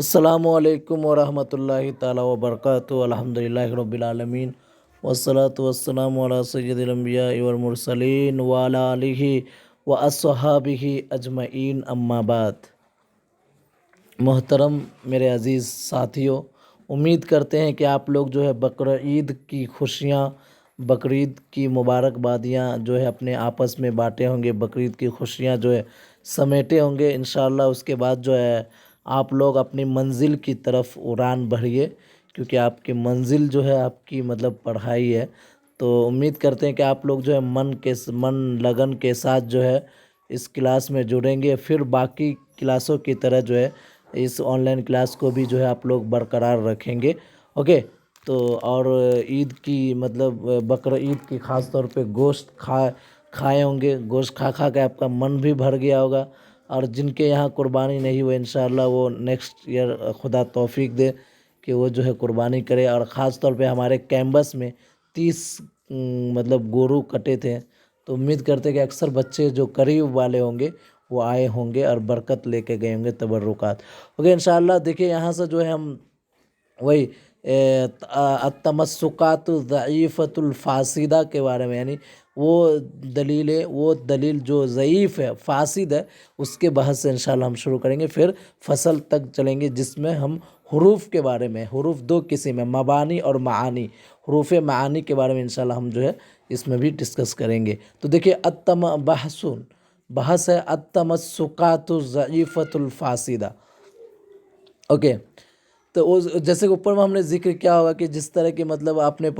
السلام علیکم ورحمۃ اللہ تعالیٰ وبرکاتہ الحمدللہ رب العالمین والصلاة والسلام علی سید الانبیاء والمرسلین وعلی آلہ واصحابہ اجمعین اما بعد۔ محترم میرے عزیز ساتھیوں، امید کرتے ہیں کہ آپ لوگ جو ہے بقرعید کی خوشیاں، بقرعید کی مبارکبادیاں جو ہے اپنے آپس میں بانٹے ہوں گے، بقرعید کی خوشیاں جو ہے سمیٹے ہوں گے انشاءاللہ۔ اس کے بعد جو ہے آپ لوگ اپنی منزل کی طرف اڑان بھریے، کیونکہ آپ کی منزل جو ہے آپ کی پڑھائی ہے۔ تو امید کرتے ہیں کہ آپ لوگ جو ہے من لگن کے ساتھ جو ہے اس کلاس میں جڑیں گے، پھر باقی کلاسوں کی طرح جو ہے اس آن لائن کلاس کو بھی جو ہے آپ لوگ برقرار رکھیں گے، اوکے۔ تو اور عید کی بقرعید کی خاص طور پہ گوشت کھائے ہوں گے، گوشت کھا کے آپ کا من بھی بھر گیا ہوگا، اور جن کے یہاں قربانی نہیں ہوئے انشاءاللہ وہ نیکسٹ ایئر خدا توفیق دے کہ وہ جو ہے قربانی کرے۔ اور خاص طور پہ ہمارے کیمبس میں 30 گورو کٹے تھے، تو امید کرتے کہ اکثر بچے جو قریب والے ہوں گے وہ آئے ہوں گے اور برکت لے کے گئے ہوں گے، تبرکات، اوکے انشاءاللہ۔ دیکھیے یہاں سے جو ہے ہم وہی التمسکات الضعیفۃ الفاسدہ کے بارے میں، یعنی وہ دلیل جو ضعیف ہے، فاسد ہے، اس کے بحث سے انشاءاللہ ہم شروع کریں گے، پھر فصل تک چلیں گے جس میں ہم حروف کے بارے میں، حروف دو قسم ہیں، مبانی اور معانی، حروف معانی کے بارے میں انشاءاللہ ہم جو ہے اس میں بھی ڈسکس کریں گے۔ تو دیکھیے بحث ہے التمسکات الضعیفۃ الفاسدہ، اوکے۔ تو جیسے کہ اوپر میں ہم نے ذکر کیا ہوگا کہ جس طرح کی آپ نے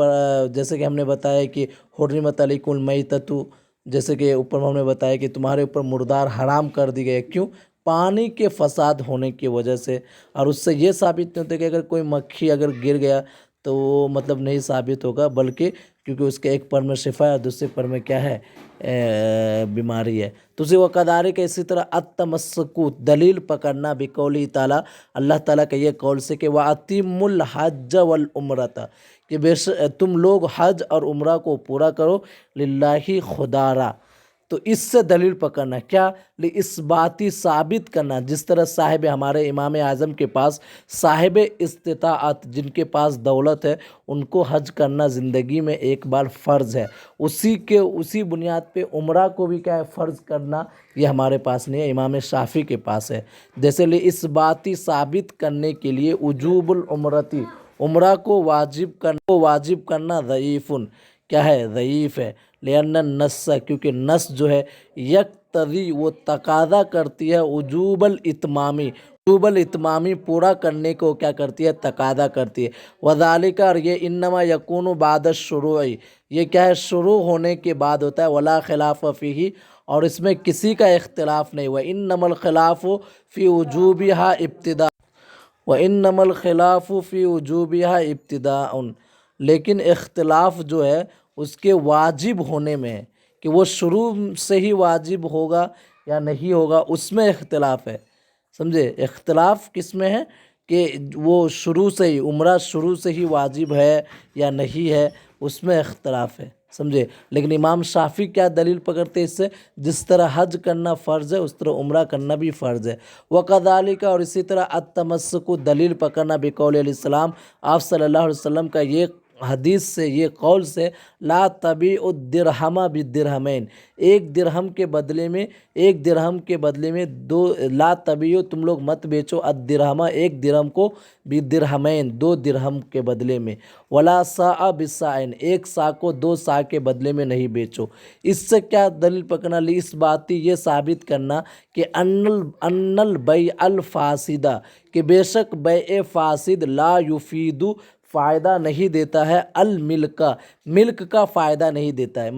جیسے کہ ہم نے بتایا کہ حرمت علیکم المیتۃ، جیسے کہ اوپر میں ہم نے بتایا کہ تمہارے اوپر مردار حرام کر دی گئے، کیوں؟ پانی کے فساد ہونے کی وجہ سے۔ اور اس سے یہ ثابت نہیں ہوتا کہ اگر کوئی مکھی اگر گر گیا تو وہ نہیں ثابت ہوگا، بلکہ کیونکہ اس کے ایک پر میں شفا ہے اور دوسرے پر میں کیا ہے، بیماری ہے۔ تو اسی وقدارے کے اسی طرح التمسکوت، دلیل پکڑنا، بقولی تعالیٰ، اللہ تعالیٰ کا یہ قول سے کہ وَأَتِمُّ الْحَجَّ وَالْعُمْرَةَ، کہ تم لوگ حج اور عمرہ کو پورا کرو، للہ خدا را۔ تو اس سے دلیل پکڑنا کیا، اثباتی ثابت کرنا، جس طرح صاحب ہمارے امام اعظم کے پاس صاحب استطاعت، جن کے پاس دولت ہے، ان کو حج کرنا زندگی میں ایک بار فرض ہے، اسی بنیاد پہ عمرہ کو بھی کیا ہے، فرض کرنا، یہ ہمارے پاس نہیں ہے، امام شافعی کے پاس ہے۔ جیسے اثباتی ثابت کرنے کے لیے وجوب العمرتی، عمرہ کو واجب کرنا ضعیف، کیا ہے، ضعیف ہے، لأن النص، کیونکہ نص جو ہے یقتضی، وہ تقاضا کرتی ہے، وجوب الاتمامی پورا کرنے کو کیا کرتی ہے، تقاضا کرتی ہے، وذالک، اور یہ انما یکون بعد الشروع، یہ کیا ہے، شروع ہونے کے بعد ہوتا ہے، ولا خلاف فیہ، اور اس میں کسی کا اختلاف نہیں، وانما الخلاف فی وجوبها ابتداء، لیکن اختلاف جو ہے اس کے واجب ہونے میں ہے، کہ وہ شروع سے ہی واجب ہوگا یا نہیں ہوگا، اس میں اختلاف ہے، سمجھے؟ اختلاف کس میں ہے کہ وہ شروع سے ہی، عمرہ شروع سے ہی واجب ہے یا نہیں ہے، اس میں اختلاف ہے، سمجھے؟ لیکن امام شافعی کیا دلیل پکڑتے اس سے، جس طرح حج کرنا فرض ہے اس طرح عمرہ کرنا بھی فرض ہے۔ وَكَذَلِكَ، اور اسی طرح التمسک، دلیل پکڑنا، بقول علیہ السلام، آپ صلی اللہ علیہ وسلم کا یہ حدیث سے، یہ قول سے، لا تبیع الدرہم بالدرہمین، ایک درہم کے بدلے میں دو، لا تبیع، تم لوگ مت بیچو، الدرہم، ایک درہم کو، بدرہمین، 2 درہم کے بدلے میں، ولا صاع بصاعین، ایک صاع کو 2 صاع کے بدلے میں نہیں بیچو۔ اس سے کیا دلیل پکڑنا، اثباتی، یہ ثابت کرنا کہ ان البیع الفاسدہ، کہ بے شک بیع فاسد، لا یفید، فائدہ نہیں دیتا ہے، ملک کا فائدہ نہیں دیتا ہے،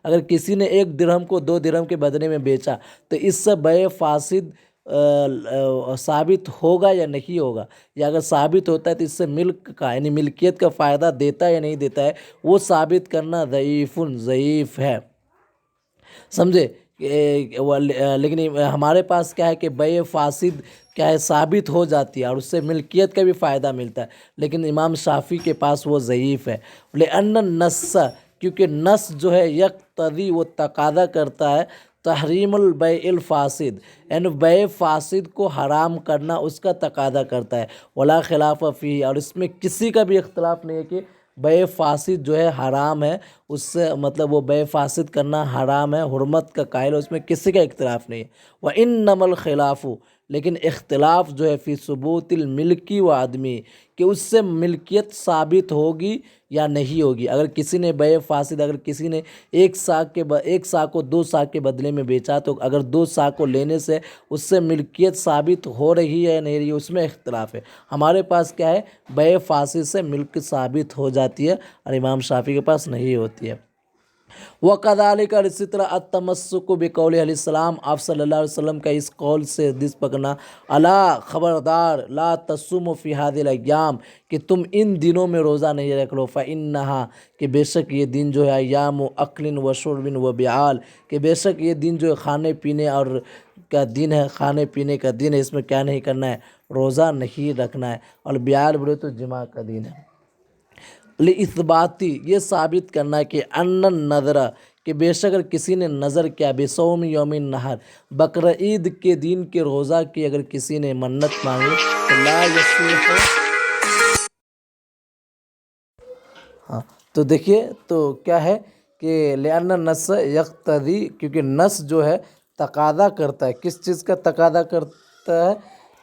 اگر کسی نے 1 درہم کو 2 درہم کے بدلے میں بیچا تو اس سے بیع فاسد ثابت ہوگا یا نہیں ہوگا، یا اگر ثابت ہوتا ہے تو اس سے ملک کا، یعنی ملکیت کا فائدہ دیتا ہے یا نہیں دیتا ہے، وہ ثابت کرنا ضعیف ہے، سمجھے؟ لیکن ہمارے پاس کیا ہے کہ بیع فاسد کیا ہے، ثابت ہو جاتی ہے اور اس سے ملکیت کا بھی فائدہ ملتا ہے، لیکن امام شافعی کے پاس وہ ضعیف ہے، لأن النص، کیونکہ نص جو ہے یقتضی، وہ تقاضا کرتا ہے، تحریم البیع الفاسد، یعنی بیع فاسد کو حرام کرنا اس کا تقاضا کرتا ہے، ولا خلاف فی، اور اس میں کسی کا بھی اختلاف نہیں ہے کہ بیع فاسد جو ہے حرام ہے، اس سے مطلب وہ بیع فاسد کرنا حرام ہے، حرمت کا قائل ہے، اس میں کسی کا اختلاف نہیں ہے۔ وَإِنَّمَا الْخِلَافُ، لیکن اختلاف جو ہے فی ثبوت الملکی و آدمی، کہ اس سے ملکیت ثابت ہوگی یا نہیں ہوگی۔ اگر کسی نے بیع فاسد، اگر کسی نے ایک سا کو 2 سا کے بدلے میں بیچا، تو اگر 2 سا کو لینے سے اس سے ملکیت ثابت ہو رہی ہے یا نہیں رہی ہے، اس میں اختلاف ہے۔ ہمارے پاس کیا ہے، بیع فاسد سے ملک ثابت ہو جاتی ہے، اور امام شافعی کے پاس نہیں ہوتی ہے۔ وَكَذَلِكَ، اور اسی طرح التمسک بقول علیہ السلام، آپ صلی اللہ علیہ وسلم کا اس قول سے حدیث پکڑنا، الا خبردار، لا تصوموا فی هذه الايام، کہ تم ان دنوں میں روزہ نہیں رکھ لو، فإنها، کہ بے شک یہ دن جو ہے، ایام اکل و شرب و بیعال، کہ بے شک یہ دن جو ہے کھانے پینے اور کا دن ہے، کھانے پینے کا دن ہے، اس میں کیا نہیں کرنا ہے، روزہ نہیں رکھنا ہے، اور بیعال بولے تو جماع کا دن ہے۔ لِإِثْبَاتِ، یہ ثابت کرنا کہ ان النذر، کہ بے شک اگر کسی نے نظر کیا، بصوم یوم النحر، بقرعید کے دن کے روزہ کی اگر کسی نے منت مانگی، تو لا یصح، ہاں تو دیکھیے تو کیا ہے کہ لأن النص یقتضی، کیونکہ نص جو ہے تقاضا کرتا ہے، کس چیز کا تقاضا کرتا ہے،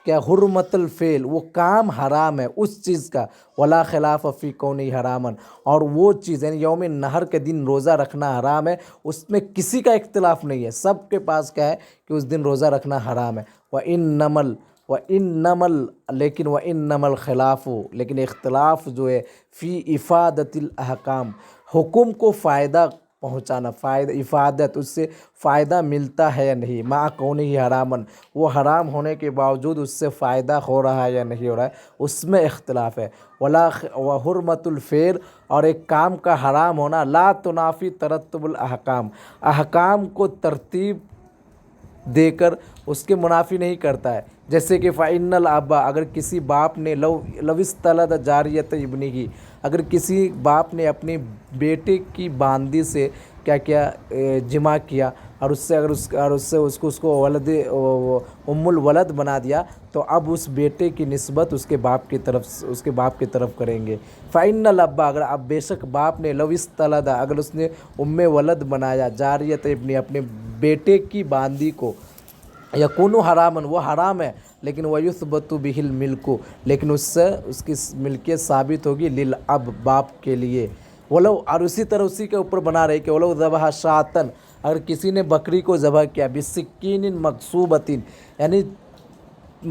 کیا حرمت الفعل، وہ کام حرام ہے اس چیز کا، ولا خلاف فی کونہ حراما، اور وہ چیز یعنی یوم نہر کے دن روزہ رکھنا حرام ہے، اس میں کسی کا اختلاف نہیں ہے، سب کے پاس کیا ہے کہ اس دن روزہ رکھنا حرام ہے۔ لیکن وَإِنَّمَا الْخِلَافُ، لیکن اختلاف جو ہے فی افادت الاحکام، حکم کو فائدہ پہنچانا، افادت، اس سے فائدہ ملتا ہے یا نہیں، مع کونہ حراما، وہ حرام ہونے کے باوجود اس سے فائدہ ہو رہا ہے یا نہیں ہو رہا ہے، اس میں اختلاف ہے۔ وحرمت الفعل، اور ایک کام کا حرام ہونا، لا تنافی ترتب الاحکام، احکام کو ترتیب دے کر اس کے منافی نہیں کرتا ہے۔ جیسے کہ فَإِنَّ الْأَبَّ، اگر کسی باپ نے لو اسْتَلَدَ جَارِيَةَ ابْنِهِ، اگر کسی باپ نے اپنی بیٹے کی باندی سے کیا کیا، جمع کیا، اور اس سے اس کو ولد ام الولد بنا دیا، تو اب اس بیٹے کی نسبت اس کے باپ کی طرف کریں گے۔ فَإِنَّ الْأَبَّ، اگر اب بے شک باپ نے لو اسْتَلَدَ، اگر اس نے ام ولد بنایا، جاریت ابنی، اپنے بیٹے کی باندی کو، یکون حراما، وہ حرام ہے، لیکن وَيُثْبَتُ بِهِ الْمِلْكُ، لیکن اس سے اس کی ملکیت ثابت ہوگی، للاب، باپ کے لیے۔ ولو، اور اسی طرح اسی کے اوپر بنا رہے کہ ولو ذبح شاطن، اگر کسی نے بکری کو ذبح کیا، بسکین مغصوبۃ، یعنی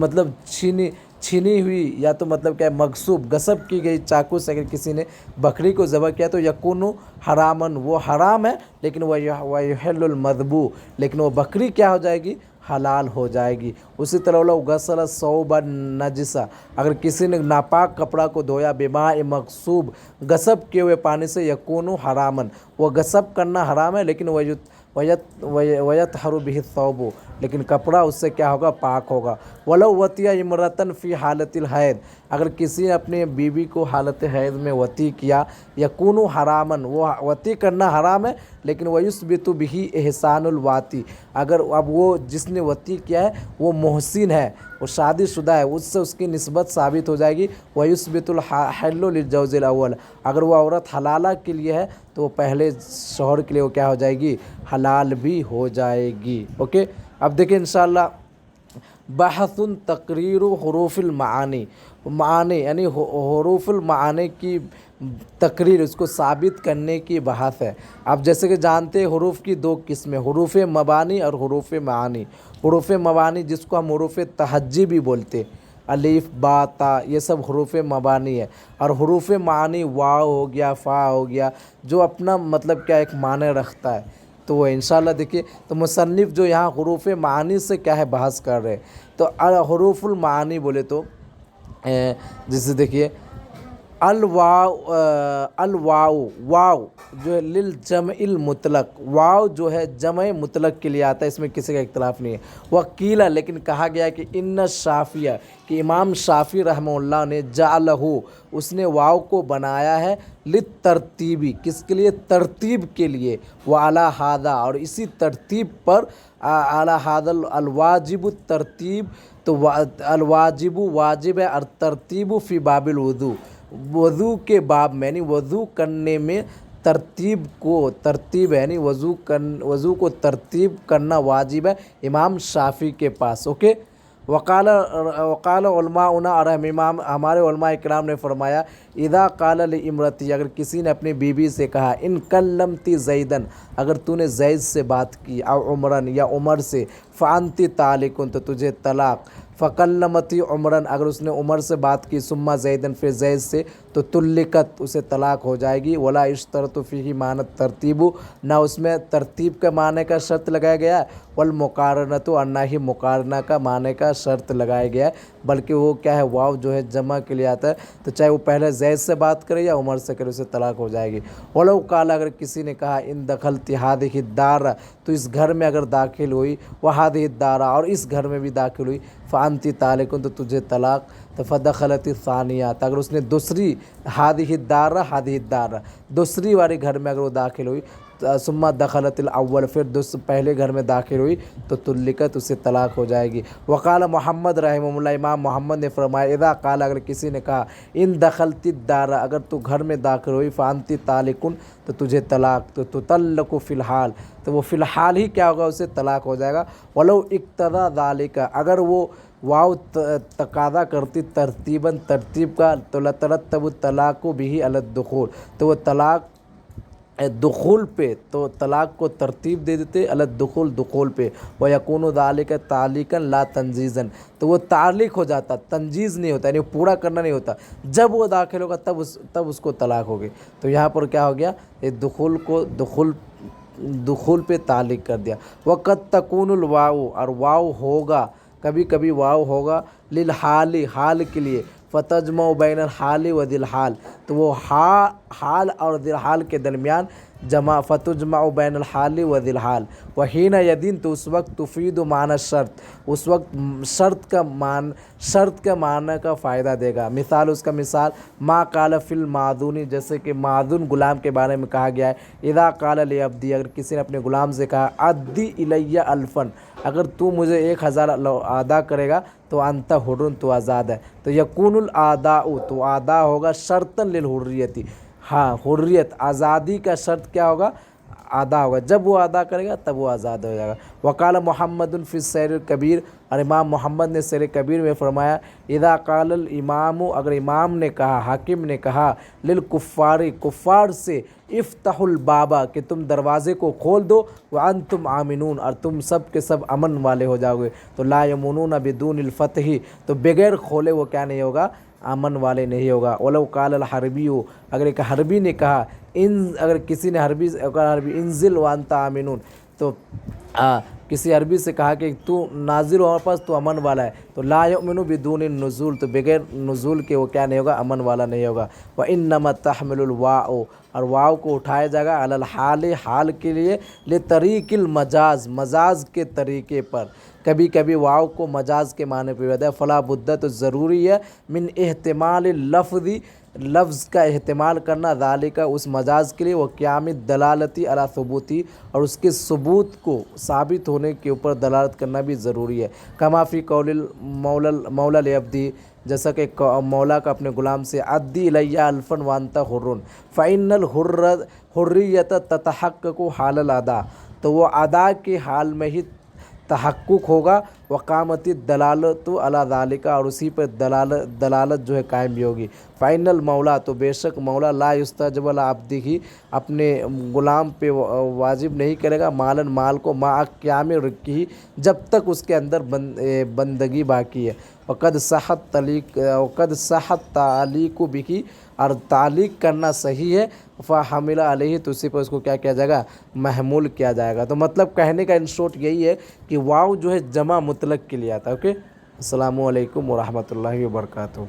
مطلب چھینی ہوئی، یا تو مطلب کیا ہے، مغصوب، غصب کی گئی چاقو سے اگر کسی نے بکری کو ذبح کیا، تو یکون حراما، وہ حرام ہے، لیکن وَيُحِلُّ الْمَذْبُوح، لیکن وہ بکری کیا ہو جائے گی، حلال ہو جائے گی۔ اسی طرح لو غسل ثوبا نجسا، اگر کسی نے ناپاک کپڑا کو دھویا، بماء مغصوب، غصب کیے ہوئے پانی سے، یکون حراما، وہ غصب کرنا حرام ہے، لیکن وَيَطْهَرُ بِهِ الثَّوْبُ، لیکن کپڑا اس سے کیا ہوگا، پاک ہوگا۔ وَلَوْ وَطِئَ امْرَأَةً فِي حَالَةِ الْحَیض، اگر کسی نے اپنے بیوی کو حالت حیض میں وطی کیا، یکون حراما، وہ وطی کرنا حرام ہے، لیکن وَيُثْبِتُ بِهِ احسان الواتی، اگر اب وہ جس نے وطی کیا ہے وہ محسن ہے، وہ شادی شدہ ہے، اس سے اس کی نسبت ثابت ہو جائے گی۔ وَيُثْبِتُ الْحِلُّ لِلزَّوْجِ الْأَوَّلِ، اگر وہ عورت حلالہ کے لیے ہے تو وہ پہلے شوہر کے لیے وہ کیا ہو جائے گی، حلال بھی ہو جائے گی۔ اوکے، اب دیکھیں انشاءاللہ بحث تقریر حروف المعانی، معانی یعنی حروف المعانی کی تقریر، اس کو ثابت کرنے کی بحث ہے۔ اب جیسے کہ جانتے ہیں حروف کی 2 قسمیں، حروف مبانی اور حروف معانی۔ حروف مبانی جس کو ہم حروف تہجی بھی بولتے، الف با تا، یہ سب حروف مبانی ہے، اور حروف معانی واو ہو گیا، فا ہو گیا، جو اپنا مطلب کیا ایک معنی رکھتا ہے۔ تو وہ انشاءاللہ دیکھیے، تو مصنف جو یہاں حروف معانی سے کیا ہے بحث کر رہے، تو حروف المعانی بولے تو جیسے دیکھیے الواو واو جو ہے للجمع المطلق، واو جو ہے جمع مطلق کے لیے آتا ہے، اس میں کسی کا اختلاف نہیں ہے۔ وقیلا لیکن کہا گیا کہ ان شافیہ کہ امام شافعی رحمہ اللہ نے جعلہ اس نے واو کو بنایا ہے للترتیبی، کس کے لیے؟ ترتیب کے لیے، وعلی ھذا اور اسی ترتیب پر، علی ھذا الواجب الترتیب تو الواجب واجب ہے، اور ترتیب فی باب الوضو وضو کے باب میں، یعنی وضو کرنے میں ترتیب ہے، یعنی وضو کو ترتیب کرنا واجب ہے امام شافعی کے پاس۔ اوکے، وقال علماؤنا اور ہمارے علماء کرام نے فرمایا اذا قال لامرتی اگر کسی نے اپنی بیوی سے کہا ان کلمتی زیدن اگر تو نے زید سے بات کی، او عمرن یا عمر سے، فانتی طالقن تو تجھے طلاق، فکلمتی عمرن اگر اس نے عمر سے بات کی، ثم زیدن پھر زید سے، تو طلقت اسے طلاق ہو جائے گی۔ ولا یشترط فیہ معنی ترتیب نہ اس میں ترتیب کا معنی کا شرط لگایا گیا ہے، والمقارنۃ اور نہ ہی مقارنہ کا معنی کا شرط لگایا گیا ہے، بلکہ وہ کیا ہے، واو جو ہے جمع کے لیے آتا ہے، تو چاہے وہ پہلے زید سے بات کرے یا عمر سے کرے اسے طلاق ہو جائے گی۔ ولو قال اگر کسی نے کہا ان دخلت ہذہ الدار تو اس گھر میں اگر داخل ہوئی، وہذہ الدار اور اس گھر میں بھی داخل ہوئی، فانتی طالقن تو تجھے طلاق، تو فدخلت الثانیہ اگر اس نے دوسری ہذہ الدار دوسری والی گھر میں اگر وہ داخل ہوئی، ثم دخلت الاول پھر پہلے گھر میں داخل ہوئی، تو طلقت اسے طلاق ہو جائے گی۔ وقال محمد رحمہ اللہ امام محمد نے فرمایا اذا قال اگر کسی نے کہا ان دخلت الدار اگر تو گھر میں داخل ہوئی، فانتی طالقن تو تجھے طلاق، تو تطلق فی الحال تو وہ فی الحال ہی کیا ہوگا، اسے طلاق ہو جائے گا۔ ولو اقتضا ذالک اگر وہ واو تقاضا کرتی ترتیباً ترتیب کا، تو لترتب الطلاق به علی الدخول تو وہ طلاق دخول پہ، تو طلاق کو ترتیب دے دیتے علی الدخول دخول پہ، ویکون ذالک تعلیقا لا تنجیزا تو وہ تعلیق ہو جاتا، تنجیز نہیں ہوتا، یعنی پورا کرنا نہیں ہوتا، جب وہ داخل ہوگا تب اس کو طلاق ہوگی۔ تو یہاں پر کیا ہو گیا، دخول کو دخول پہ تعلیق کر دیا۔ وقد تکون الواو اور واو ہوگا، کبھی کبھی واو ہوگا للحال حال کے لیے، فتجمع بین الحال و ذی الحال تو وہ حال اور ذی الحال کے درمیان جمع، فتجمع بین الحال و ذی الحال وحین یدین تو اس وقت تفید معنی شرط اس وقت شرط کا معنی کا فائدہ دے گا۔ مثال اس کا مثال ما قال فی المعذون جیسے کہ معذون غلام کے بارے میں کہا گیا ہے اذا قال لعبدی اگر کسی نے اپنے غلام سے کہا ادی الی الفا اگر تو مجھے 1000 ادا کرے گا تو انت حر تو آزاد ہے، تو یکون الاداء تو ادا ہوگا شرطا للحریتی ہاں حریت آزادی کا شرط کیا ہوگا، ادا ہوگا، جب وہ ادا کرے گا تب وہ آزاد ہو جائے گا۔ وقال محمد فی السیر الکبیر اور امام محمد نے سیر کبیر میں فرمایا اذا قال الامام اگر امام نے کہا، حاکم نے کہا للکفار کفار سے افتحوا الباب کہ تم دروازے کو کھول دو، وانتم آمنون اور تم سب کے سب امن والے ہو جاؤ گے، تو لا یمنون بدون الفتح تو بغیر کھولے وہ کیا نہیں ہوگا، امن والے نہیں ہوگا۔ ولو قال الحربی اگر ایک حربی نے کہا اگر کسی نے حربی انزل وانت آمنون تو کسی عربی سے کہا کہ تو نازل ہو ہمارے پاس تو امن والا ہے، تو لا یؤمن بدون النزول تو بغیر نزول کے وہ کیا نہیں ہوگا، امن والا نہیں ہوگا۔ وانما تحمل الواو اور واو کو اٹھایا جائے گا علی الحال حال کے لیے، لطریق المجاز مجاز کے طریقے پر، کبھی کبھی واو کو مجاز کے معنی پہ ہوتا ہے، فلا بدہ تو ضروری ہے من احتمال لفظ کا احتمال کرنا ذالک اس مجاز کے لیے، وہ قیام دلالتی علی ثبوتی اور اس کے ثبوت کو ثابت ہونے کے اوپر دلالت کرنا بھی ضروری ہے۔ کما فی قول مولا لعبدی جیسا کہ مولا کا اپنے غلام سے ادی الی الفا وانت حر فإن الحریۃ تتحقق حال الادا تو وہ ادا کے حال میں ہی تحقق ہوگا، وقامت الدلالۃ علی ذالک اور اسی پر دلالت جو ہے قائم بھی ہوگی۔ فإن المولا تو بے شک مولا لا یستوجب علی عبدہ اپنے غلام پہ واجب نہیں کرے گا مالن مال کو مع قیام رقہ جب تک اس کے اندر بندگی باقی ہے۔ وقد صحت تعلیق بہ اور تعلیق کرنا صحیح ہے، فحمل علیہ تو اسی پر اس کو کیا کیا جائے گا، محمول کیا جائے گا۔ تو مطلب کہنے کا ان شارٹ یہی ہے کہ واو جو ہے جمع مطلق کے لیے آتا ہے۔ اوکے، السلام علیکم ورحمۃ اللہ وبرکاتہ۔